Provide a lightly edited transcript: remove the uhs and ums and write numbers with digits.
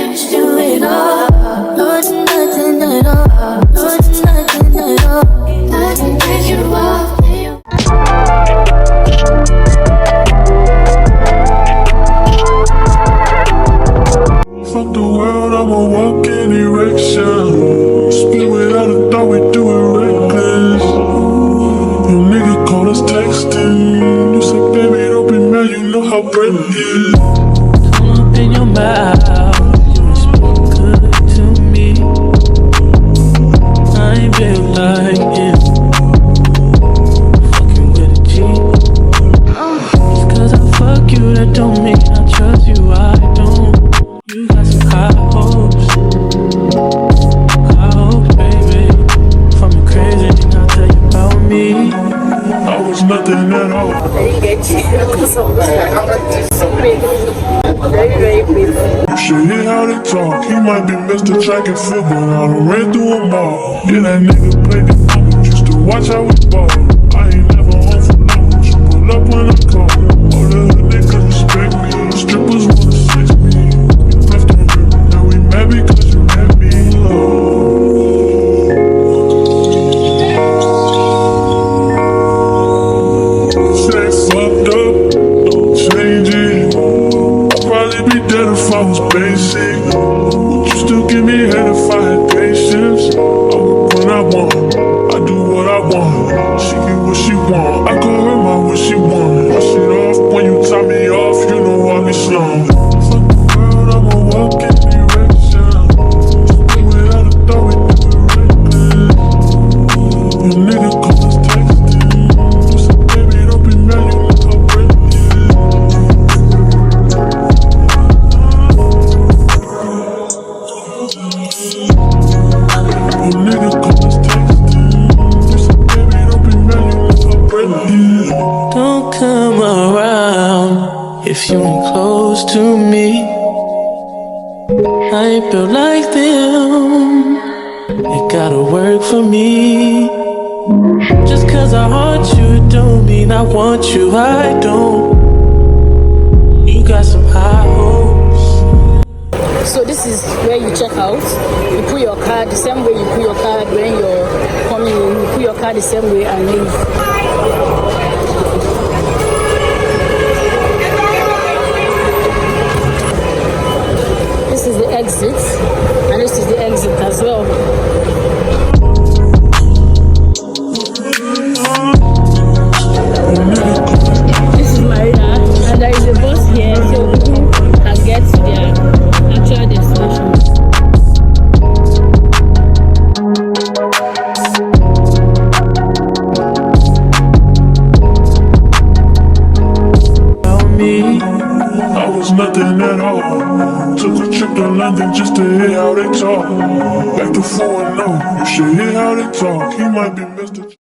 used to it all. Not nothing at all. Not nothing at all. I can take you off. Fuck the world, I'ma walk in erection. Spin without a thought, we do it reckless. Your nigga call us texting. You say, baby, don't be mad, you know how bread is. Come up in your mouth, you speak good to me. I ain't built like him, fucking with a G. Just cause I fuck you, that don't mean I trust you, I don't. You got some high hopes, baby. For me crazy, I'll tell you about me. I was nothing at all. I get you. Very pretty. You should hear how they talk. He might be Mr. Track and Field, but I done ran through them all. Yeah, that nigga played the game. Used to watch how we ball. I ain't never home for long. You pull up when I call. All the hood niggas respect me. Strippers wanna sex me. You left on me. Now we mad because you let me Say fucked up, don't change it. I'd probably be dead if I was basic. Would you still give me head if I had patience? I work when I want, I do what I want. She get what she want, I call her my what she want. I shit off when you tie me off, you know I be slung. Fuck the world, I'ma walk in direction. Spin without a thought, we do it reckless. Your nigga call us texting. You say, baby, don't be mad, you know how bread is. Your nigga call us texting. You say, baby, don't be mad, you know how bread is. Don't come around if you ain't close to me. I ain't built like them, it gotta work for me. Just cause I haunt you, it don't mean I want you, I don't. You got some high hopes. So this is where you check out. You put your card the same way you put your card when you're coming in. You put your card the same way and leave. This is the exit, and this is the exit as well. This is Marina, and there is a bus here, so people can get to their actual destinations. About me, I was nothing at all. Took a trip to London just to hear how they talk. Back to 4-0, you should hear how they talk. He might be Mr.